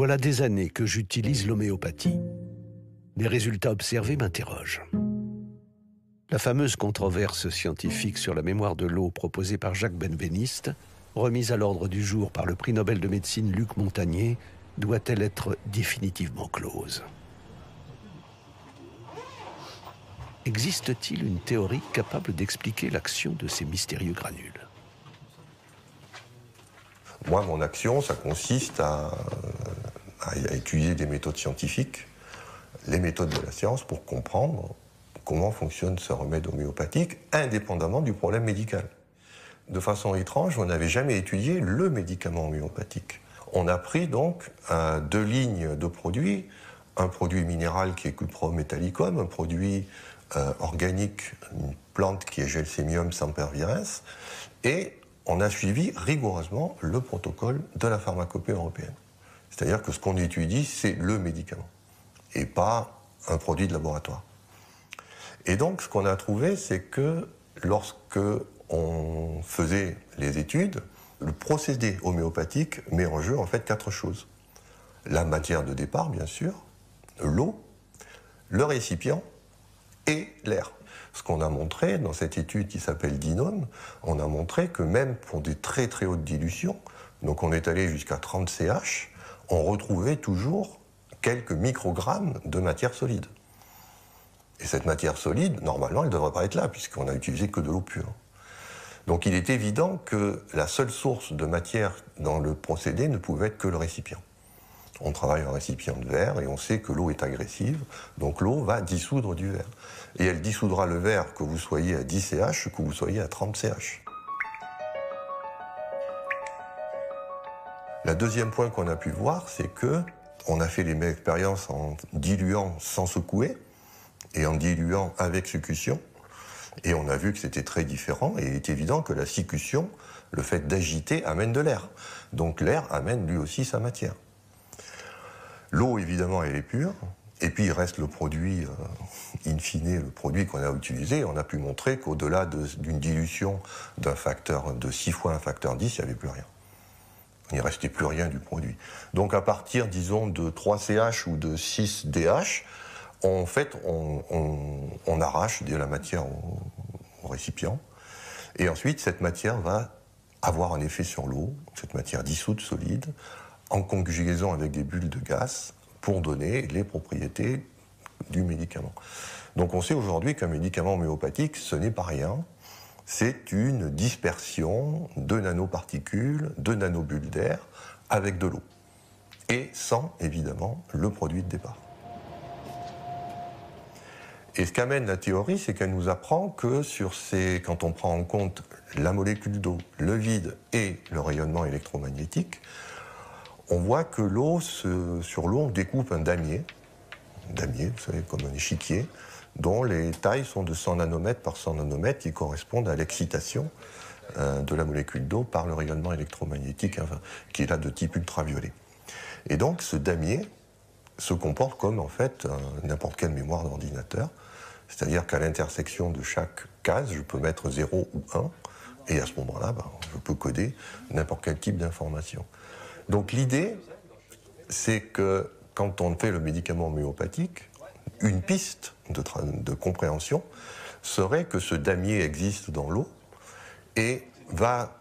Voilà des années que j'utilise l'homéopathie. Les résultats observés m'interrogent. La fameuse controverse scientifique sur la mémoire de l'eau proposée par Jacques Benveniste, remise à l'ordre du jour par le prix Nobel de médecine Luc Montagnier, doit-elle être définitivement close? Existe-t-il une théorie capable d'expliquer l'action de ces mystérieux granules? Moi, mon action, ça consiste à utiliser des méthodes scientifiques, les méthodes de la science, pour comprendre comment fonctionne ce remède homéopathique, indépendamment du problème médical. De façon étrange, on n'avait jamais étudié le médicament homéopathique. On a pris donc deux lignes de produits, un produit minéral qui est Cuprum metallicum, un produit organique, une plante qui est Gelsemium sempervirens, et on a suivi rigoureusement le protocole de la pharmacopée européenne. C'est-à-dire que ce qu'on étudie, c'est le médicament, et pas un produit de laboratoire. Et donc, ce qu'on a trouvé, c'est que lorsque on faisait les études, le procédé homéopathique met en jeu en fait 4 choses. La matière de départ, bien sûr, l'eau, le récipient et l'air. Ce qu'on a montré dans cette étude qui s'appelle DINOME, on a montré que même pour des très très hautes dilutions, donc on est allé jusqu'à 30 CH, on retrouvait toujours quelques microgrammes de matière solide. Et cette matière solide, normalement, elle ne devrait pas être là, puisqu'on a utilisé que de l'eau pure. Donc il est évident que la seule source de matière dans le procédé ne pouvait être que le récipient. On travaille en récipient de verre et on sait que l'eau est agressive, donc l'eau va dissoudre du verre. Et elle dissoudra le verre que vous soyez à 10 CH ou que vous soyez à 30 CH. Le deuxième point qu'on a pu voir, c'est que on a fait les mêmes expériences en diluant sans secouer et en diluant avec succution. Et on a vu que c'était très différent, et il est évident que la succution, le fait d'agiter, amène de l'air. Donc l'air amène lui aussi sa matière. L'eau, évidemment, elle est pure, et puis il reste le produit, in fine, le produit qu'on a utilisé. On a pu montrer qu'au-delà d'une dilution d'un facteur de 6 fois un facteur 10, il n'y avait plus rien. Il ne restait plus rien du produit. Donc à partir, disons, de 3 CH ou de 6 DH, en fait, on arrache de la matière au récipient, et ensuite cette matière va avoir un effet sur l'eau, cette matière dissoute solide, en conjugaison avec des bulles de gaz, pour donner les propriétés du médicament. Donc on sait aujourd'hui qu'un médicament homéopathique, ce n'est pas rien, c'est une dispersion de nanoparticules, de nanobulles d'air, avec de l'eau, et sans, évidemment, le produit de départ. Et ce qu'amène la théorie, c'est qu'elle nous apprend que quand on prend en compte la molécule d'eau, le vide et le rayonnement électromagnétique, on voit que sur l'eau, on découpe un damier, vous savez, comme un échiquier, dont les tailles sont de 100 nanomètres par 100 nanomètres, qui correspondent à l'excitation de la molécule d'eau par le rayonnement électromagnétique, qui est là de type ultraviolet. Et donc, ce damier se comporte comme, en fait, n'importe quelle mémoire d'ordinateur, c'est-à-dire qu'à l'intersection de chaque case, je peux mettre 0 ou 1, et à ce moment-là, je peux coder n'importe quel type d'information. Donc l'idée, c'est que quand on fait le médicament homéopathique, une piste de compréhension serait que ce damier existe dans l'eau et va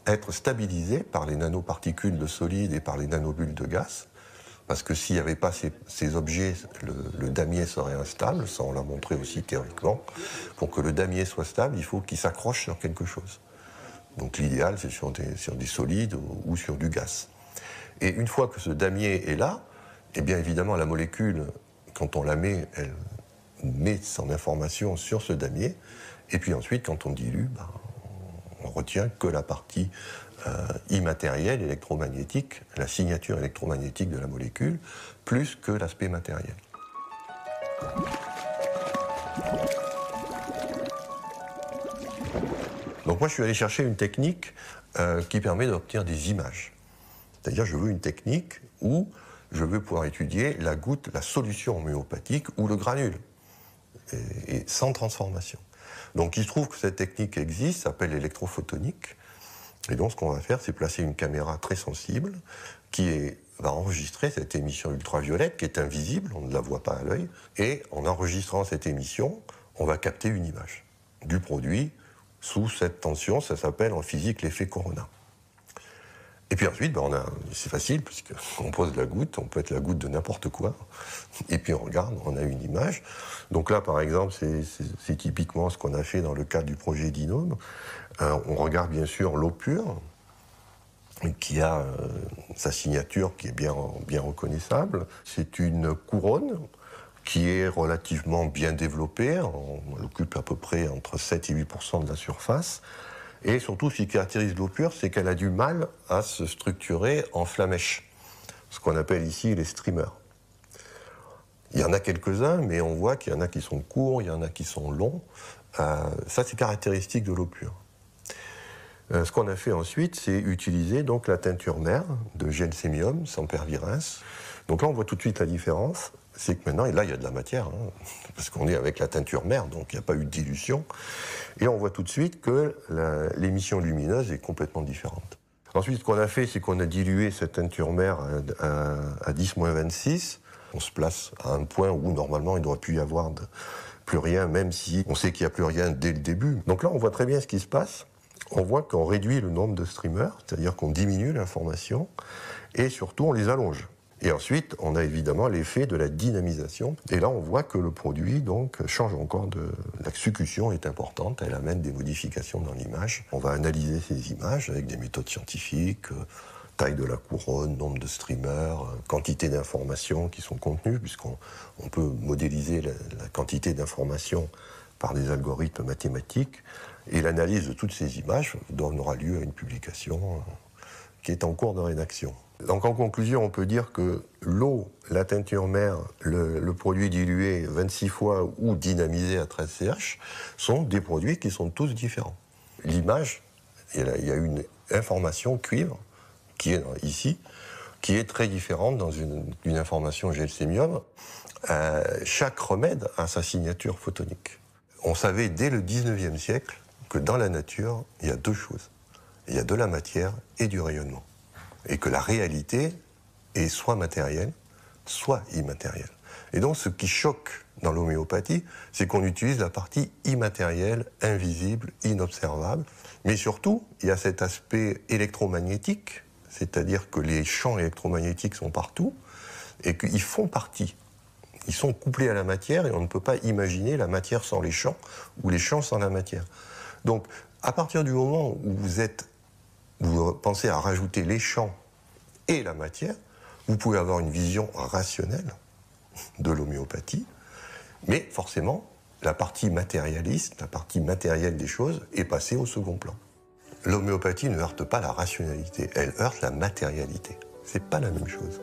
être stabilisé par les nanoparticules de solide et par les nanobulles de gaz, parce que s'il n'y avait pas ces objets, le damier serait instable, ça on l'a montré aussi théoriquement. Pour que le damier soit stable, il faut qu'il s'accroche sur quelque chose. Donc l'idéal, c'est sur des solides ou sur du gaz. Et une fois que ce damier est là, eh bien évidemment la molécule, quand on la met, elle met son information sur ce damier, et puis ensuite quand on dilue, on retient que la partie immatérielle, électromagnétique, la signature électromagnétique de la molécule, plus que l'aspect matériel. Donc moi je suis allé chercher une technique qui permet d'obtenir des images. C'est-à-dire je veux une technique où je veux pouvoir étudier la goutte, la solution homéopathique ou le granule, et sans transformation. Donc il se trouve que cette technique existe, s'appelle l'électrophotonique. Et donc ce qu'on va faire, c'est placer une caméra très sensible qui est va enregistrer cette émission ultraviolette qui est invisible, on ne la voit pas à l'œil, et en enregistrant cette émission, on va capter une image du produit sous cette tension, ça s'appelle en physique l'effet Corona. Et puis ensuite, c'est facile, puisqu'on pose la goutte, on peut être la goutte de n'importe quoi, et puis on regarde, on a une image. Donc là, par exemple, c'est typiquement ce qu'on a fait dans le cadre du projet Dinome. On regarde bien sûr l'eau pure, qui a sa signature qui est bien reconnaissable. C'est une couronne qui est relativement bien développée, elle occupe à peu près entre 7 et 8% de la surface. Et surtout, ce qui caractérise l'eau pure, c'est qu'elle a du mal à se structurer en flamèche, ce qu'on appelle ici les streamers. Il y en a quelques-uns, mais on voit qu'il y en a qui sont courts, il y en a qui sont longs. Ça, c'est caractéristique de l'eau pure. Ce qu'on a fait ensuite, c'est utiliser donc la teinture mère de gelsemium sans pervirens. Donc là, on voit tout de suite la différence. C'est que maintenant, et là, il y a de la matière, parce qu'on est avec la teinture mère, donc il n'y a pas eu de dilution. Et on voit tout de suite que l'émission lumineuse est complètement différente. Ensuite, ce qu'on a fait, c'est qu'on a dilué cette teinture mère à 10-26. On se place à un point où, normalement, il ne doit plus y avoir plus rien, même si on sait qu'il n'y a plus rien dès le début. Donc là, on voit très bien ce qui se passe. On voit qu'on réduit le nombre de streamers, c'est-à-dire qu'on diminue l'information, et surtout, on les allonge. Et ensuite, on a évidemment l'effet de la dynamisation. Et là, on voit que le produit donc, change encore la succution est importante, elle amène des modifications dans l'image. On va analyser ces images avec des méthodes scientifiques, taille de la couronne, nombre de streamers, quantité d'informations qui sont contenues, puisqu'on peut modéliser la quantité d'informations par des algorithmes mathématiques. Et l'analyse de toutes ces images donnera lieu à une publication qui est en cours de rédaction. Donc en conclusion, on peut dire que l'eau, la teinture mère, le produit dilué 26 fois ou dynamisé à 13 CH sont des produits qui sont tous différents. L'image, il y a une information cuivre qui est ici, qui est très différente dans une information gelsemium. Chaque remède a sa signature photonique. On savait dès le 19e siècle que dans la nature, il y a deux choses. Il y a de la matière et du rayonnement. Et que la réalité est soit matérielle, soit immatérielle. Et donc ce qui choque dans l'homéopathie, c'est qu'on utilise la partie immatérielle, invisible, inobservable. Mais surtout, il y a cet aspect électromagnétique, c'est-à-dire que les champs électromagnétiques sont partout et qu'ils font partie. Ils sont couplés à la matière et on ne peut pas imaginer la matière sans les champs ou les champs sans la matière. Donc, à partir du moment où vous pensez à rajouter les champs et la matière, vous pouvez avoir une vision rationnelle de l'homéopathie, mais forcément, la partie matérialiste, la partie matérielle des choses est passée au second plan. L'homéopathie ne heurte pas la rationalité, elle heurte la matérialité. C'est pas la même chose.